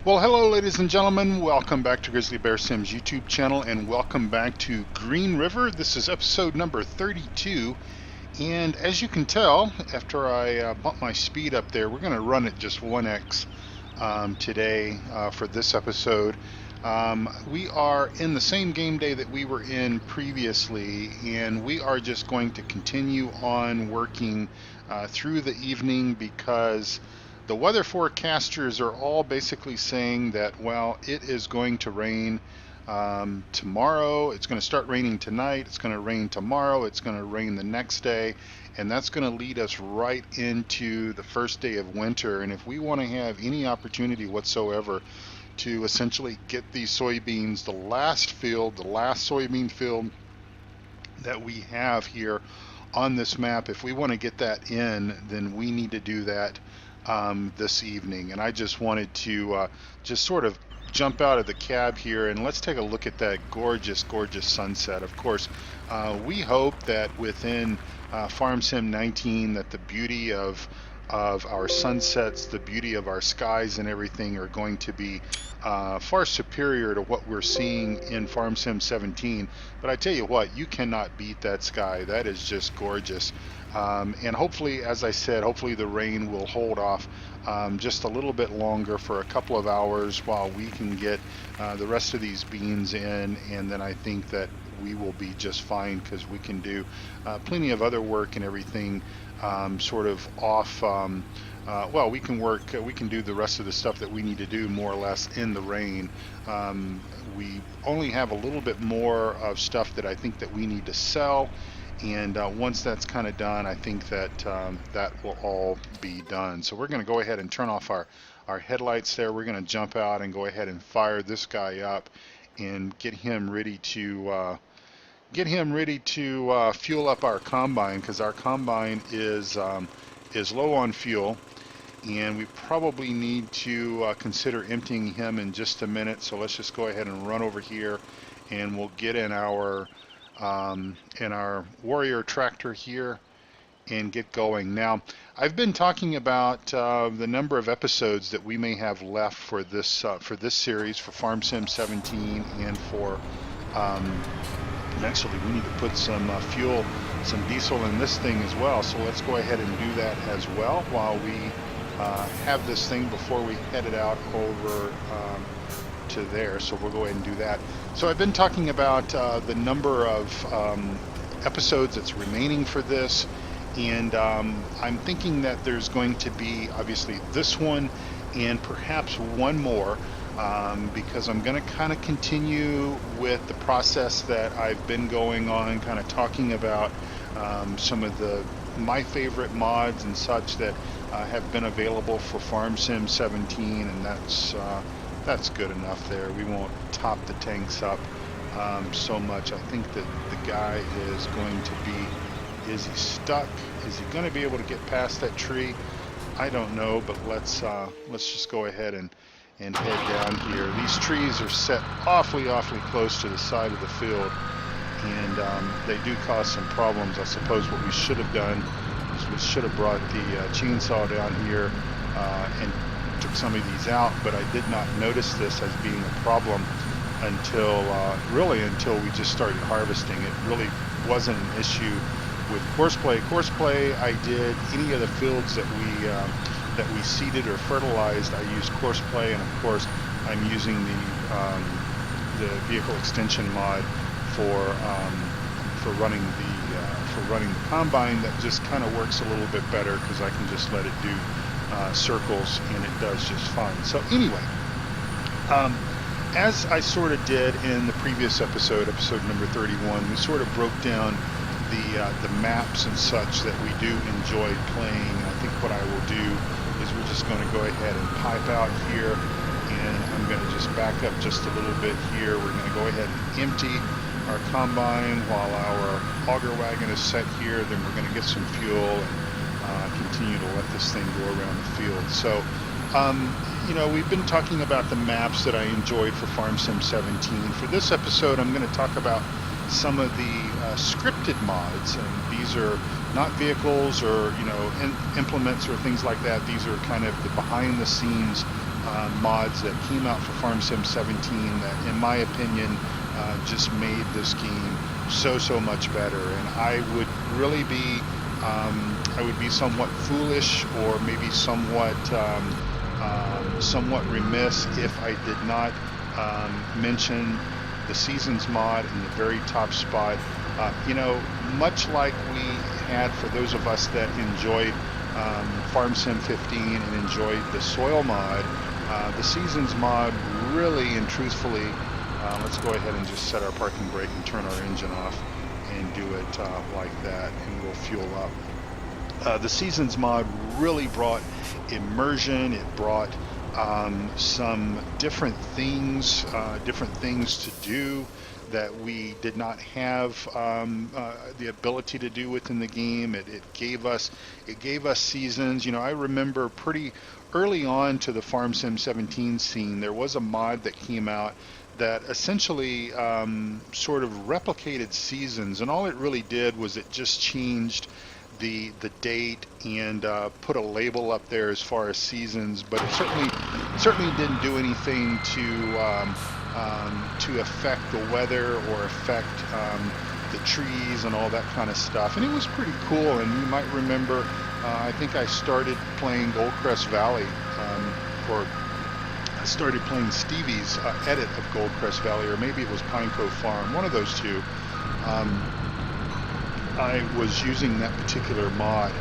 Well, hello, ladies and gentlemen. Welcome back to Grizzly Bear Sim's YouTube channel, and welcome back to GreenRiver. This is episode number 32, and as you can tell, after I bump my speed up there, we're going to run at just 1x today for this episode. We are in the same game day that we were in previously, and we are just going to continue on working through the evening because the weather forecasters are all basically saying that, well, it is going to rain tomorrow. It's going to start raining tonight. It's going to rain tomorrow. It's going to rain the next day. And that's going to lead us right into the first day of winter. And if we want to have any opportunity whatsoever to essentially get these soybeans, the last soybean field that we have here on this map, if we want to get that in, then we need to do that this evening. And I just wanted to just sort of jump out of the cab here and let's take a look at that gorgeous sunset. Of course, we hope that within Farm Sim 19 that the beauty of our sunsets, the beauty of our skies and everything are going to be far superior to what we're seeing in Farm Sim 17. But I tell you what, you cannot beat that sky. That is just gorgeous. And hopefully, as I said, hopefully the rain will hold off just a little bit longer for a couple of hours while we can get the rest of these beans in, and then I think that we will be just fine because we can do plenty of other work and everything sort of off. Well, we can do the rest of the stuff that we need to do more or less in the rain. We only have a little bit more of stuff that I think that we need to sell. And once that's kind of done, I think that that will all be done. So we're going to go ahead and turn off our headlights there. We're going to jump out and go ahead and fire this guy up and get him ready to fuel up our combine, because our combine is low on fuel, and we probably need to consider emptying him in just a minute. So let's just go ahead and run over here, and we'll get in our Warrior tractor here and get going. Now, I've been talking about the number of episodes that we may have left for this series, for Farm Sim 17, and for actually we need to put some fuel, some diesel in this thing as well. So let's go ahead and do that as well while we have this thing before we head it out over to there. So we'll go ahead and do that. So I've been talking about the number of episodes that's remaining for this, and I'm thinking that there's going to be obviously this one and perhaps one more, because I'm going to kind of continue with the process that I've been going on, kind of talking about some of my favorite mods and such that have been available for Farm Sim 17, and that's good enough there. We won't top the tanks up so much. I think that the guy is going to be, is he stuck? Is he going to be able to get past that tree? I don't know, but let's just go ahead and head down here. These trees are set awfully close to the side of the field, and they do cause some problems. I suppose what we should have done is we should have brought the chainsaw down here and took some of these out, but I did not notice this as being a problem until we just started harvesting. It really wasn't an issue with courseplay. Courseplay, I did any of the fields that we seeded or fertilized. I used courseplay, and of course I'm using the vehicle extension mod for running the combine. That just kind of works a little bit better because I can just let it do circles, and it does just fine. So anyway, as I sort of did in the previous episode number 31, we sort of broke down the maps and such that we do enjoy playing. And I think what I will do is we're just going to go ahead and pipe out here, and I'm going to just back up just a little bit here. We're going to go ahead and empty our combine while our auger wagon is set here. Then we're going to get some fuel and continue to let this thing go around the field. So we've been talking about the maps that I enjoyed for Farm Sim 17. For this episode, I'm going to talk about some of the scripted mods, and these are not vehicles or implements or things like that. These are kind of the behind the scenes mods that came out for Farm Sim 17 that, in my opinion, just made this game so much better. And I would be somewhat foolish, or maybe somewhat remiss if I did not mention the Seasons mod in the very top spot. Much like we had for those of us that enjoyed Farm Sim 15 and enjoyed the soil mod, the Seasons mod really and truthfully, let's go ahead and just set our parking brake and turn our engine off and do it like that, and we'll fuel up. The Seasons mod really brought immersion. It brought some different things to do that we did not have the ability to do within the game. It gave us seasons. I remember pretty early on to the Farm Sim 17 scene, there was a mod that came out that essentially sort of replicated seasons, and all it really did was it just changed the date and put a label up there as far as seasons, but it certainly didn't do anything to affect the weather or affect the trees and all that kind of stuff. And it was pretty cool. And you might remember, I think I started playing Goldcrest Valley, or I started playing Stevie's edit of Goldcrest Valley, or maybe it was Pine Cove Farm, one of those two. I was using that particular mod,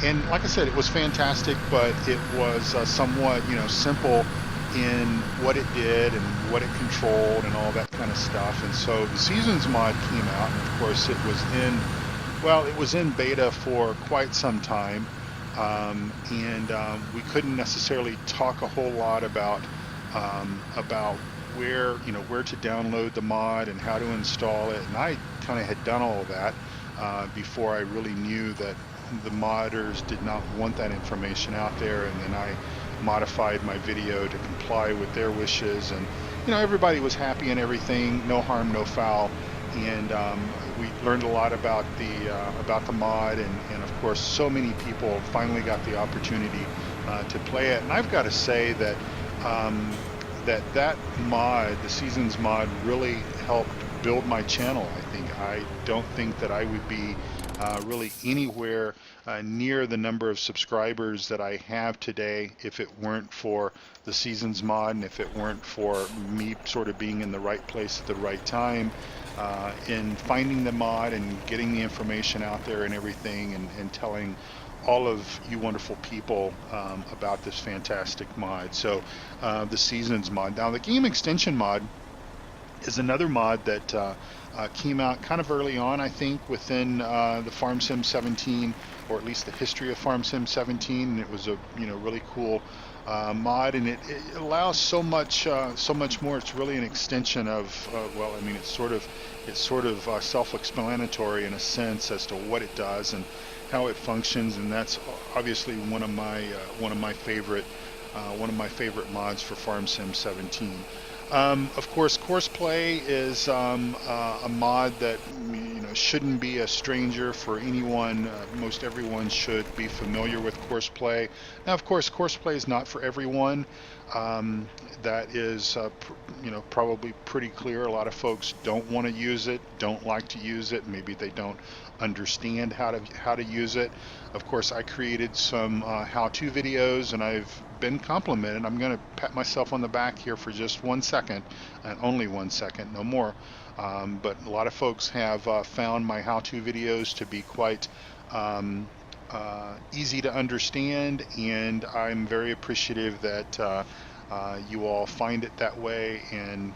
and like I said, it was fantastic, but it was somewhat, simple in what it did and what it controlled and all that kind of stuff. And so the Seasons mod came out, and of course it was in beta for quite some time, and we couldn't necessarily talk a whole lot about where to download the mod and how to install it. And I kind of had done all of that before I really knew that the modders did not want that information out there, and then I modified my video to comply with their wishes, and everybody was happy and everything, no harm, no foul. And we learned a lot about the mod, and of course so many people finally got the opportunity to play it. And I've got to say that that mod, the Seasons mod, really helped build my channel. I don't think that I would be really anywhere near the number of subscribers that I have today if it weren't for the Seasons mod, and if it weren't for me sort of being in the right place at the right time in finding the mod and getting the information out there and everything, and telling all of you wonderful people about this fantastic mod. So the Seasons mod. Now the game extension mod is another mod that came out kind of early on, I think, within the Farm Sim 17, or at least the history of Farm Sim 17. And it was a really cool mod, and it allows so much more. It's really an extension of well, I mean, it's sort of self-explanatory in a sense as to what it does and how it functions, and that's obviously one of my favorite mods for Farm Sim 17. Of course, Courseplay is a mod that shouldn't be a stranger for anyone. Most everyone should be familiar with Courseplay. Now, of course, Courseplay is not for everyone. That is probably pretty clear. A lot of folks don't want to use it, don't like to use it. Maybe they don't understand how to use it. Of course, I created some how-to videos, and I've been complimented. I'm going to pat myself on the back here for just 1 second, and only 1 second, no more. But a lot of folks have found my how-to videos to be quite easy to understand, and I'm very appreciative that you all find it that way. And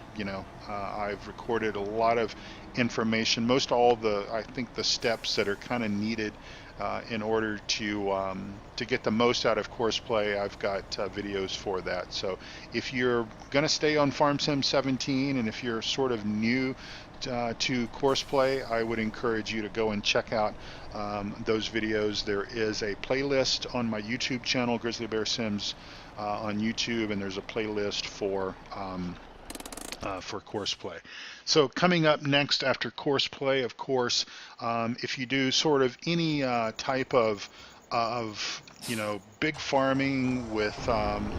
I've recorded a lot of information, most all I think the steps that are kind of needed in order to get the most out of Courseplay. I've got videos for that. So if you're going to stay on Farm Sim 17, and if you're sort of new to Courseplay, I would encourage you to go and check out those videos. There is a playlist on my YouTube channel, Grizzly Bear Sims on YouTube, and there's a playlist for Courseplay. So coming up next after Courseplay, of course, if you do sort of any type of of big farming with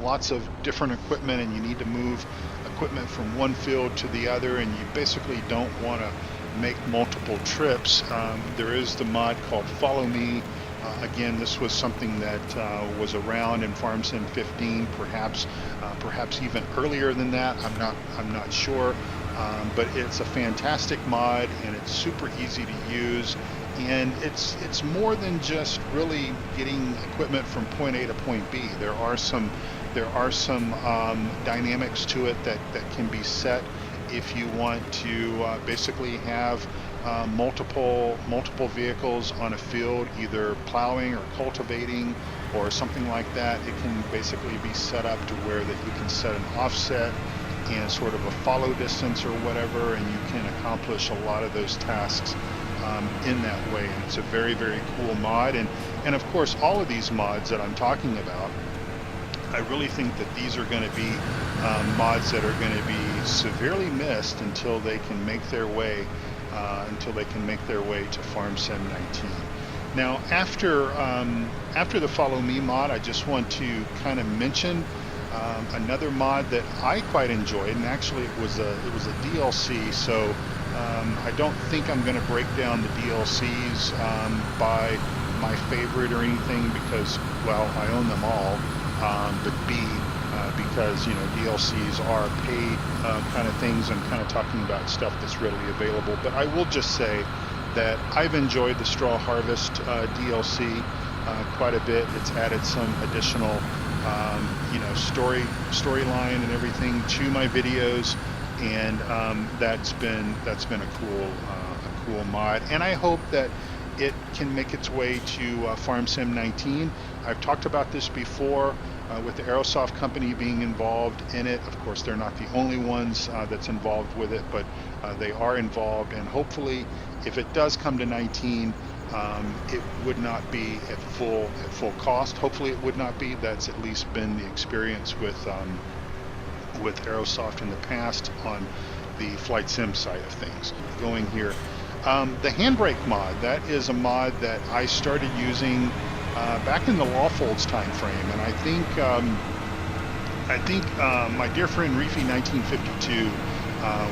lots of different equipment, and you need to move equipment from one field to the other, and you basically don't want to make multiple trips. There is the mod called Follow Me. Again, this was something that was around in FarmSim 15, perhaps even earlier than that. I'm not sure, but it's a fantastic mod, and it's super easy to use. And it's more than just really getting equipment from point A to point B. There are some dynamics to it that can be set if you want to basically have multiple vehicles on a field, either plowing or cultivating or something like that. It can basically be set up to where that you can set an offset and sort of a follow distance or whatever, and you can accomplish a lot of those tasks in that way. And it's a very, very cool mod. And of course, all of these mods that I'm talking about, I really think that these are going to be mods that are going to be severely missed until they can make their way to FarmSim 19. Now, after the Follow Me mod, I just want to kind of mention another mod that I quite enjoyed, and actually it was a DLC. So I don't think I'm going to break down the DLCs by my favorite or anything, because, well, I own them all. But B, because DLCs are paid kind of things, and kind of talking about stuff that's readily available. But I will just say that I've enjoyed the Straw Harvest DLC quite a bit. It's added some additional storyline and everything to my videos, and that's been a cool mod. And I hope that it can make its way to FarmSim 19. I've talked about this before with the Aerosoft company being involved in it. Of course, they're not the only ones that's involved with it, but they are involved. And hopefully, if it does come to 19, it would not be at full cost. Hopefully, it would not be. That's at least been the experience with Aerosoft in the past on the flight sim side of things. Going here. The handbrake mod, that is a mod that I started using back in the Lawfolds time frame, and I think my dear friend Reefy 1952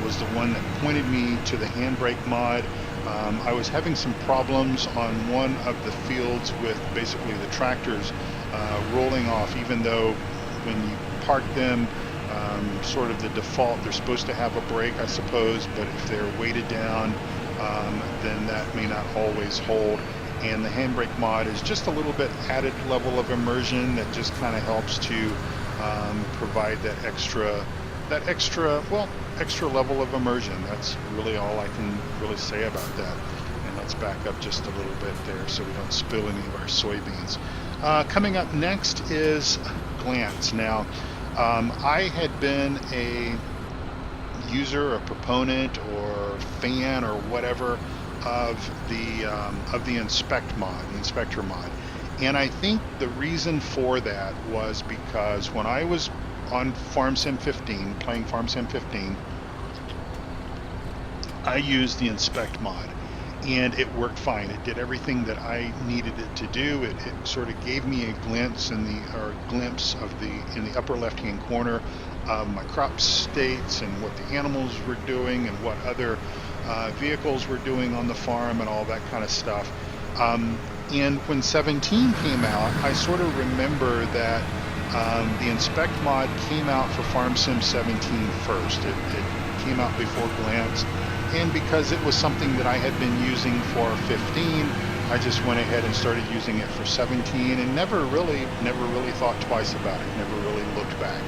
was the one that pointed me to the handbrake mod. I was having some problems on one of the fields with basically the tractors rolling off, even though when you park them, sort of the default, they're supposed to have a brake, I suppose, but if they're weighted down, then that may not always hold. And the handbrake mod is just a little bit added level of immersion that just kind of helps to provide that extra level of immersion. That's really all I can really say about that. And let's back up just a little bit there so we don't spill any of our soybeans. Coming up next is Glance. Now, I had been a user, a proponent, or fan, or whatever of the Inspect mod, the Inspector mod, and I think the reason for that was because when I was on FarmSim 15, playing FarmSim 15, I used the Inspect mod, and it worked fine. It did everything that I needed it to do. It sort of gave me a glimpse in the upper left-hand corner of my crop states and what the animals were doing and what other vehicles were doing on the farm and all that kind of stuff. And when 17 came out, I sort of remember that the Inspect mod came out for FarmSim 17 first. It came out before Glance, and because it was something that I had been using for 15, I just went ahead and started using it for 17, and never really thought twice about it. Never really looked back.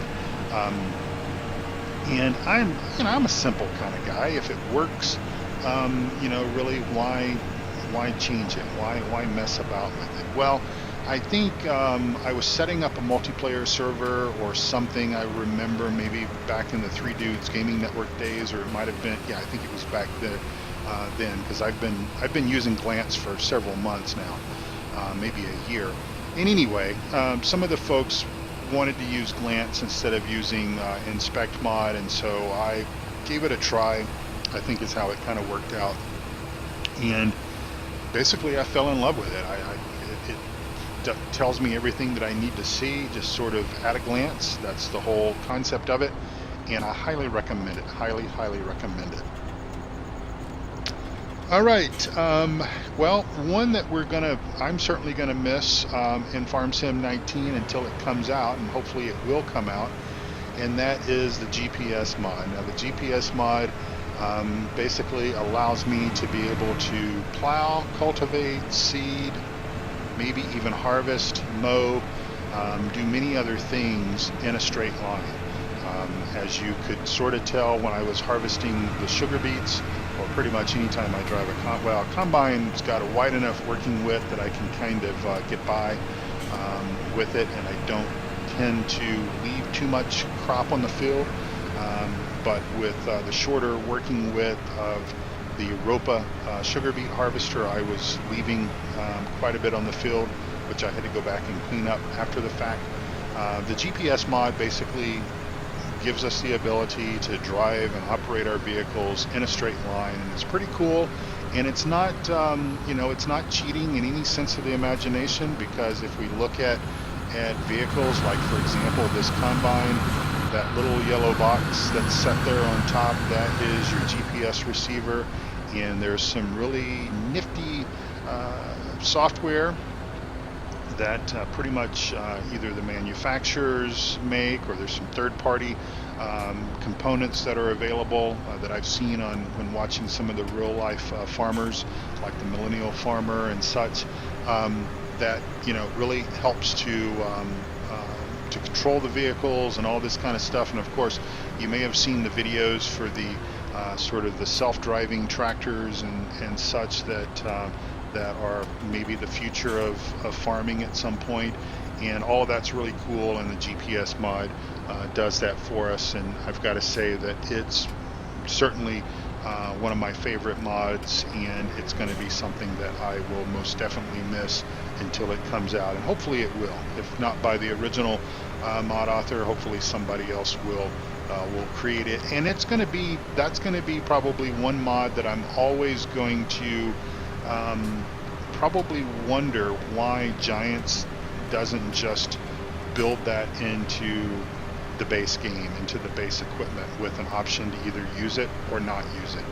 And I'm a simple kind of guy. If it works, really, why change it? Why mess about with it? Well, I think I was setting up a multiplayer server or something. I remember maybe back in the Three Dudes Gaming Network days, or it might have been, yeah, I think it was back then, because I've been using Glance for several months now, maybe a year. And anyway, some of the folks wanted to use Glance instead of using Inspect mod, and so I gave it a try. I think is how it kind of worked out, and basically I fell in love with it. tells me everything that I need to see, just sort of at a glance. That's the whole concept of it, and I highly recommend it. Highly recommend it. All right. Well, one that I'm certainly gonna miss in Farm Sim 19 until it comes out, and hopefully it will come out, and that is the GPS mod. Now, the GPS mod basically allows me to be able to plow, cultivate, seed, maybe even harvest, mow, do many other things in a straight line. As you could sort of tell when I was harvesting the sugar beets, or pretty much anytime I drive a combine's got a wide enough working width that I can kind of get by with it, and I don't tend to leave too much crop on the field. But with the shorter working width of the Europa sugar beet harvester, I was leaving quite a bit on the field, which I had to go back and clean up after the fact. The GPS mod basically gives us the ability to drive and operate our vehicles in a straight line, and it's pretty cool. And it's not, it's not cheating in any sense of the imagination, because if we look at vehicles like, for example, this combine, that little yellow box that's set there on top, that is your GPS receiver, and there's some really nifty software that pretty much either the manufacturers make, or there's some third-party components that are available that I've seen when watching some of the real-life farmers, like the Millennial Farmer and such, that really helps to control the vehicles and all this kind of stuff. And of course, you may have seen the videos for the sort of the self-driving tractors and such that are maybe the future of farming at some point, and all of that's really cool, and the GPS mod does that for us. And I've got to say that it's certainly one of my favorite mods, and it's going to be something that I will most definitely miss until it comes out, and hopefully it will. If not by the original mod author, hopefully somebody else will create it. And that's going to be probably one mod that I'm always going to probably wonder why Giants doesn't just build that into the base game, into the base equipment, with an option to either use it or not use it,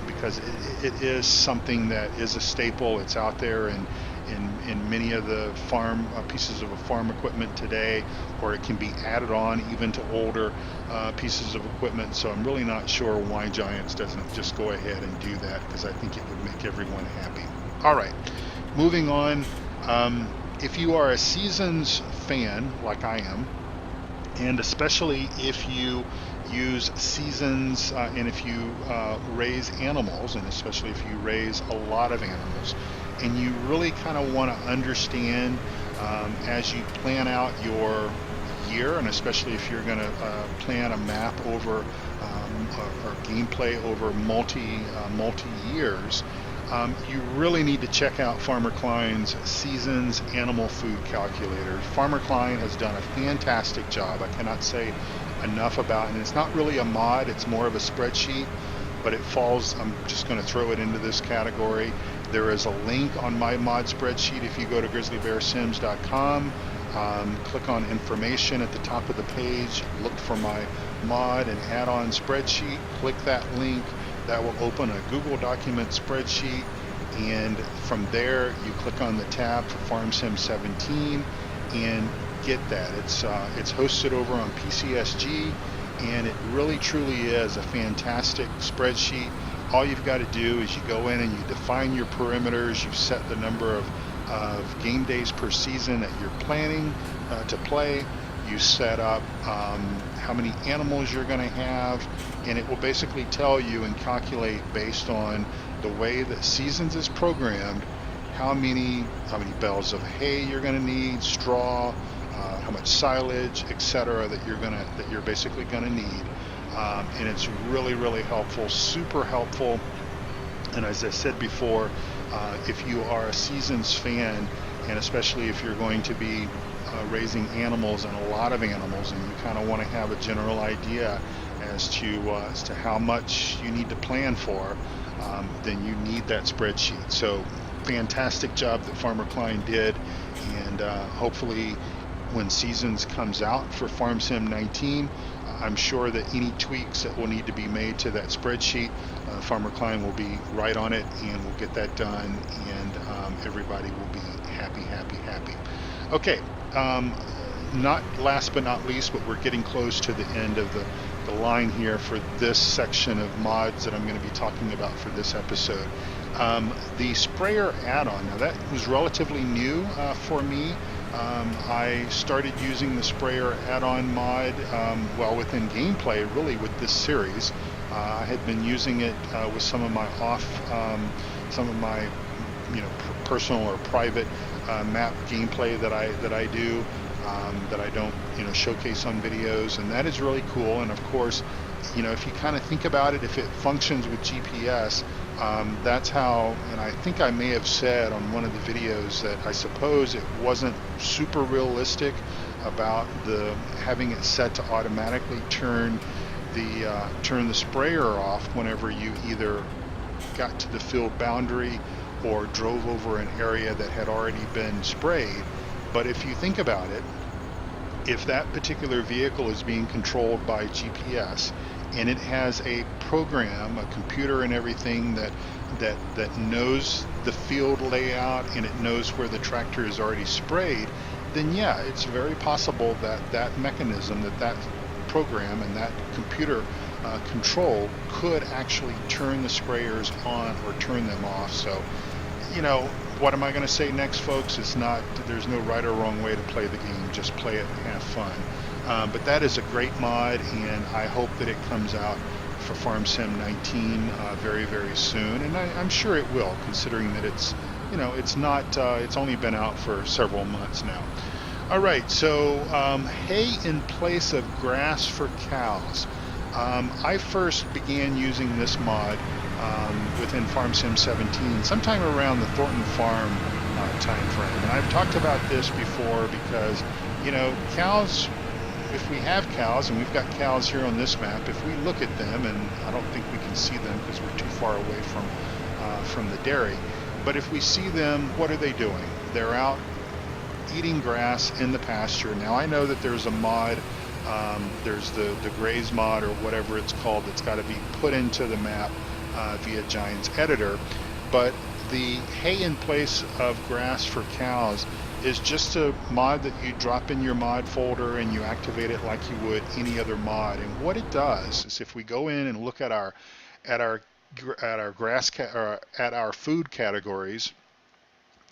because it is something that is a staple. It's out there in many of the farm pieces of farm equipment today, or it can be added on even to older pieces of equipment. So I'm really not sure why Giants doesn't just go ahead and do that, because I think it would make everyone happy. All right, moving on. If you are a Seasons fan like I am, and especially if you use Seasons and if you raise animals, and especially if you raise a lot of animals, and you really kind of want to understand as you plan out your year, and especially if you're going to plan a map over or gameplay over multi years, you really need to check out Farmer Klein's Seasons Animal Food Calculator. Farmer Klein has done a fantastic job. I cannot say enough about it. And it's not really a mod, it's more of a spreadsheet, but it falls, I'm just going to throw it into this category. There is a link on my mod spreadsheet. If you go to grizzlybearsims.com, click on information at the top of the page, look for my mod and add-on spreadsheet, click that link. That will open a Google document spreadsheet, and from there you click on the tab for Farm Sim 17 and get that. It's hosted over on PCSG, and it really truly is a fantastic spreadsheet. All you've got to do is you go in and you define your perimeters. You set the number of game days per season that you're planning to play. You set up how many animals you're going to have, and it will basically tell you and calculate based on the way that Seasons is programmed how many bales of hay you're going to need, straw, how much silage, etc. that you're basically going to need. And it's really helpful, super helpful. And as I said before, if you are a Seasons fan, and especially if you're going to be raising animals, and a lot of animals, and you kind of want to have a general idea as to how much you need to plan for, then you need that spreadsheet. So fantastic job that Farmer Klein did, and hopefully when Seasons comes out for FarmSim 19, I'm sure that any tweaks that will need to be made to that spreadsheet, Farmer Klein will be right on it, and we'll get that done, and everybody will be happy, happy, happy. Okay, not last but not least, but we're getting close to the end of the line here for this section of mods that I'm going to be talking about for this episode. The sprayer add-on, now that was relatively new for me. I started using the sprayer add-on mod well within gameplay, really, with this series. I had been using it with some of my personal or private map gameplay that I do, that I don't showcase on videos, and that is really cool. And of course, if you kind of think about it, if it functions with GPS, that's how, and I think I may have said on one of the videos that I suppose it wasn't super realistic about having it set to automatically turn the sprayer off whenever you either got to the field boundary or drove over an area that had already been sprayed. But if you think about it, if that particular vehicle is being controlled by GPS, and it has a program, a computer and everything that knows the field layout, and it knows where the tractor is already sprayed, then yeah, it's very possible that mechanism, that program and that computer control could actually turn the sprayers on or turn them off. So, what am I going to say next, folks? There's no right or wrong way to play the game. Just play it and have fun. But that is a great mod, and I hope that it comes out for FarmSim 19 very, very soon. And I'm sure it will, considering that it's only been out for several months now. All right, so hay in place of grass for cows. I first began using this mod within FarmSim 17, sometime around the Thornton Farm time frame. And I've talked about this before because, cows, if we have cows, and we've got cows here on this map, if we look at them, and I don't think we can see them because we're too far away from the dairy, but if we see them, what are they doing? They're out eating grass in the pasture. Now I know that there's a mod, there's the graze mod or whatever it's called, that's got to be put into the map via Giants Editor, but the hay in place of grass for cows is just a mod that you drop in your mod folder and you activate it like you would any other mod. And what it does is, if we go in and look at our food categories,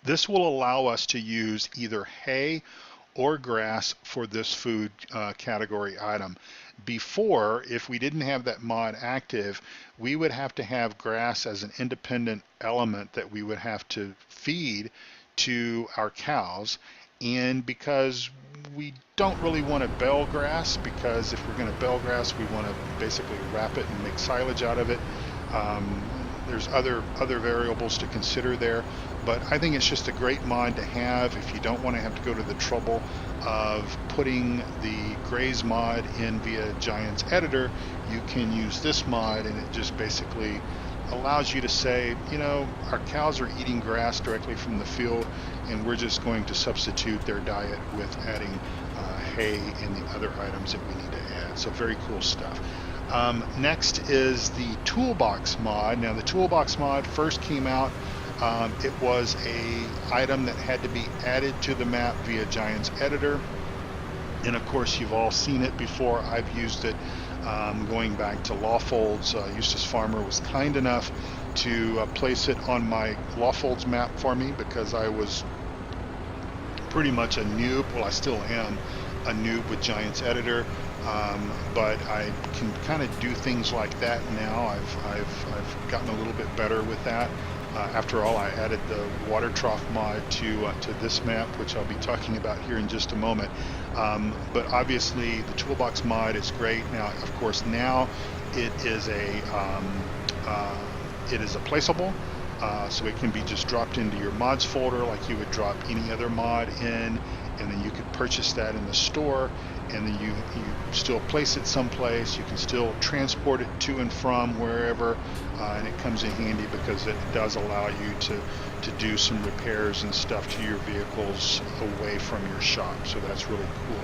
this will allow us to use either hay or grass for this food category item. Before, if we didn't have that mod active, we would have to have grass as an independent element that we would have to feed to our cows. And because we don't really want to bale grass, because if we're going to bale grass, we want to basically wrap it and make silage out of it. There's other variables to consider there, but I think it's just a great mod to have if you don't want to have to go to the trouble of putting the graze mod in via Giants Editor. You can use this mod, and it just basically allows you to say, our cows are eating grass directly from the field, and we're just going to substitute their diet with adding hay and the other items that we need to add. So very cool stuff. Next is the toolbox mod. Now the toolbox mod first came out, it was a item that had to be added to the map via Giants Editor, and of course you've all seen it before. I've used it going back to Lawfolds. Eustace Farmer was kind enough to place it on my Lawfolds map for me because I was pretty much a noob. Well, I still am a noob with Giants Editor, but I can kind of do things like that now. I've gotten a little bit better with that. After all, I added the water trough mod to this map, which I'll be talking about here in just a moment. But obviously the toolbox mod is great. Now, of course, now it is a placeable. So it can be just dropped into your mods folder like you would drop any other mod in, and then you could purchase that in the store, and then you still place it someplace. You can still transport it to and from wherever, and it comes in handy because it does allow you to do some repairs and stuff to your vehicles away from your shop. So that's really cool.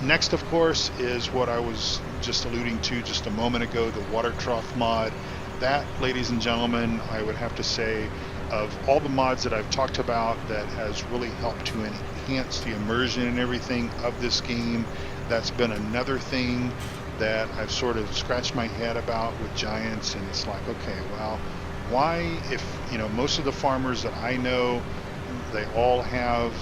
Next, of course, is what I was just alluding to just a moment ago, the water trough mod. That, ladies and gentlemen, I would have to say, of all the mods that I've talked about, that has really helped to enhance the immersion and everything of this game, that's been another thing that I've sort of scratched my head about with Giants. And it's like, okay, well, why, if, you know, most of the farmers that I know, they all have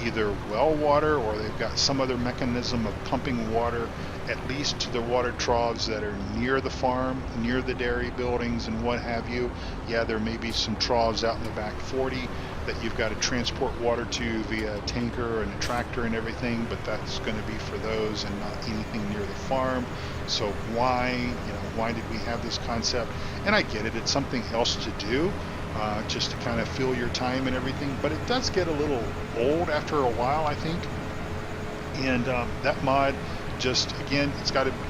either well water or they've got some other mechanism of pumping water at least to the water troughs that are near the farm, near the dairy buildings and what have you. Yeah, there may be some troughs out in the back 40 that you've got to transport water to via a tanker and a tractor and everything, but that's going to be for those and not anything near the farm. So why did we have this concept? And I get it, it's something else to do, just to kind of fill your time and everything, but it does get a little old after a while, I think. And that mod, just again,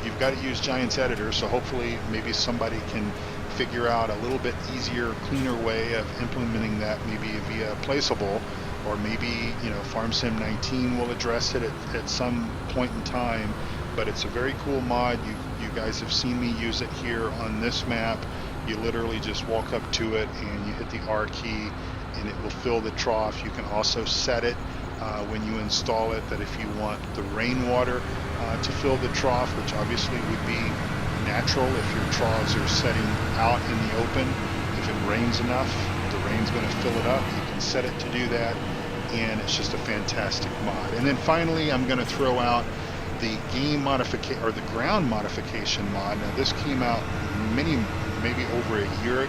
you've got to use Giants Editor, so hopefully maybe somebody can figure out a little bit easier, cleaner way of implementing that, maybe via placeable, or maybe, you know, FarmSim 19 will address it at some point in time. But it's a very cool mod. You guys have seen me use it here on this map. You literally just walk up to it and you hit the R key and it will fill the trough. You can also set it when you install it that if you want the rainwater to fill the trough, which obviously would be natural if your troughs are setting out in the open. If it rains enough, the rain's going to fill it up. You can set it to do that, and it's just a fantastic mod. And then finally, I'm going to throw out the game modification, or the ground modification mod. Now this came out maybe over a year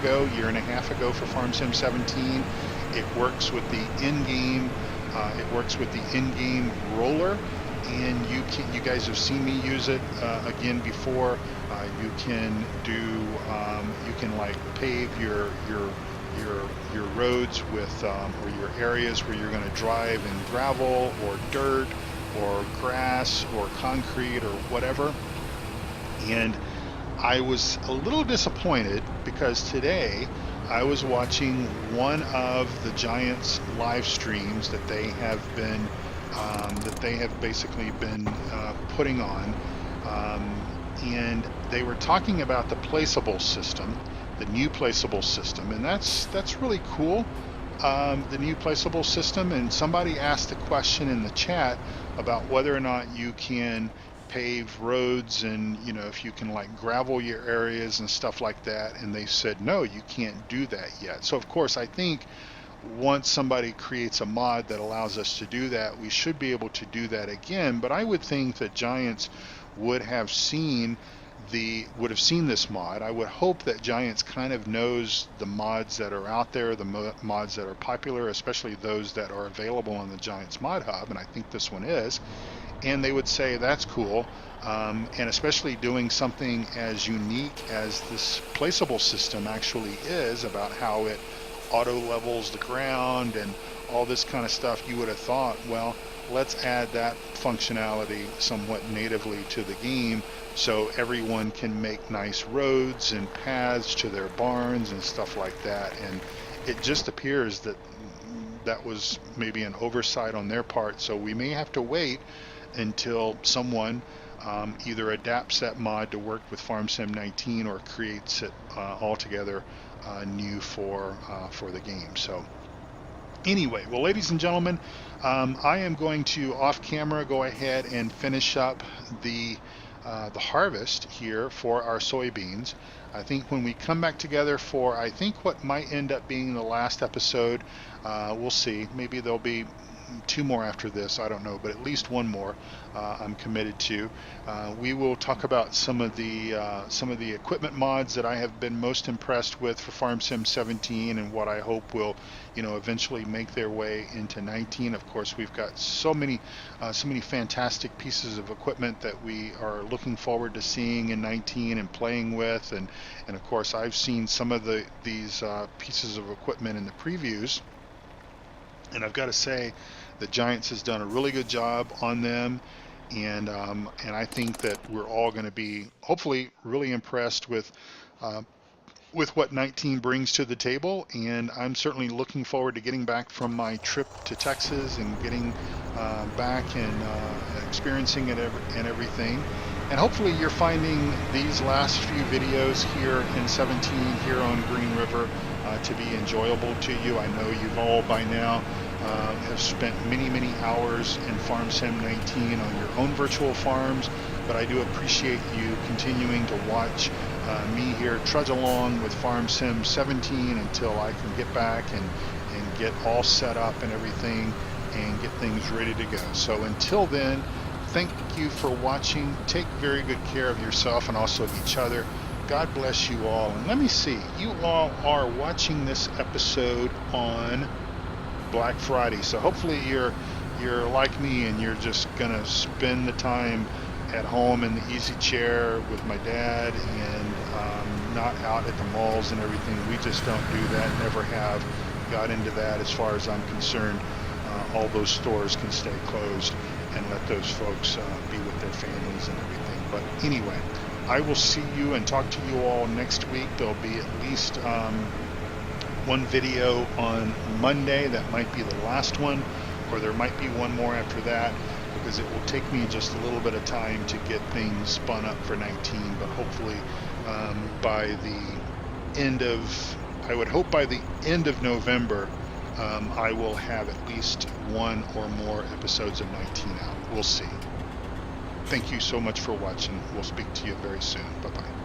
and a half ago for FarmSim 17. It works with the in-game roller, and you guys have seen me use it again before. You can like pave your roads with or your areas where you're going to drive in gravel or dirt or grass or concrete or whatever. And I was a little disappointed because today I was watching one of the Giants live streams that they have basically been putting on, and they were talking about the placeable system, the new placeable system, and that's really cool. The new placeable system, and somebody asked a question in the chat about whether or not you can pave roads and, you know, if you can like gravel your areas and stuff like that, and they said no, you can't do that yet. So of course I think once somebody creates a mod that allows us to do that, we should be able to do that again. But I would think that Giants would have seen this mod. I would hope that Giants kind of knows the mods that are out there, the mods that are popular, especially those that are available on the Giants mod hub, and I think this one is. And they would say that's cool, and especially doing something as unique as this placeable system actually is, about how it auto levels the ground and all this kind of stuff. You would have thought, well, let's add that functionality somewhat natively to the game so everyone can make nice roads and paths to their barns and stuff like that. And it just appears that that was maybe an oversight on their part, so we may have to wait until someone either adapts that mod to work with FarmSim 19 or creates it altogether new for the game. So anyway, well, ladies and gentlemen, I am going to off camera go ahead and finish up the harvest here for our soybeans. I think when we come back together for, I think what might end up being the last episode, we'll see. Maybe there'll be two more after this, I don't know, but at least one more I'm committed to. We will talk about some of the equipment mods that I have been most impressed with for FarmSim 17 and what I hope will, eventually make their way into 19. Of course, we've got so many fantastic pieces of equipment that we are looking forward to seeing in 19 and playing with, and of course I've seen some of these pieces of equipment in the previews, and I've got to say the Giants has done a really good job on them, and I think that we're all going to be hopefully really impressed uh, with what 19 brings to the table. And I'm certainly looking forward to getting back from my trip to Texas and getting back and experiencing it and everything. And hopefully you're finding these last few videos here in 17 here on GreenRiver to be enjoyable to you. I know you've all by now have spent many hours in FarmSim 19 on your own virtual farms, but I do appreciate you continuing to watch me here trudge along with FarmSim 17 until I can get back and get all set up and everything and get things ready to go. So until then, thank you for watching. Take very good care of yourself and also of each other. God bless you all. And let me see, you all are watching this episode on Black Friday, so hopefully you're like me and you're just gonna spend the time at home in the easy chair with my dad and not out at the malls and everything. We just don't do that, never have got into that as far as I'm concerned. All those stores can stay closed and let those folks be with their families and everything. But anyway, I will see you and talk to you all next week. There'll be at least one video on Monday. That might be the last one, or there might be one more after that, because it will take me just a little bit of time to get things spun up for 19, but hopefully by the end of, I would hope by the end of November, I will have at least one or more episodes of 19 out. We'll see. Thank you so much for watching. We'll speak to you very soon. Bye-bye.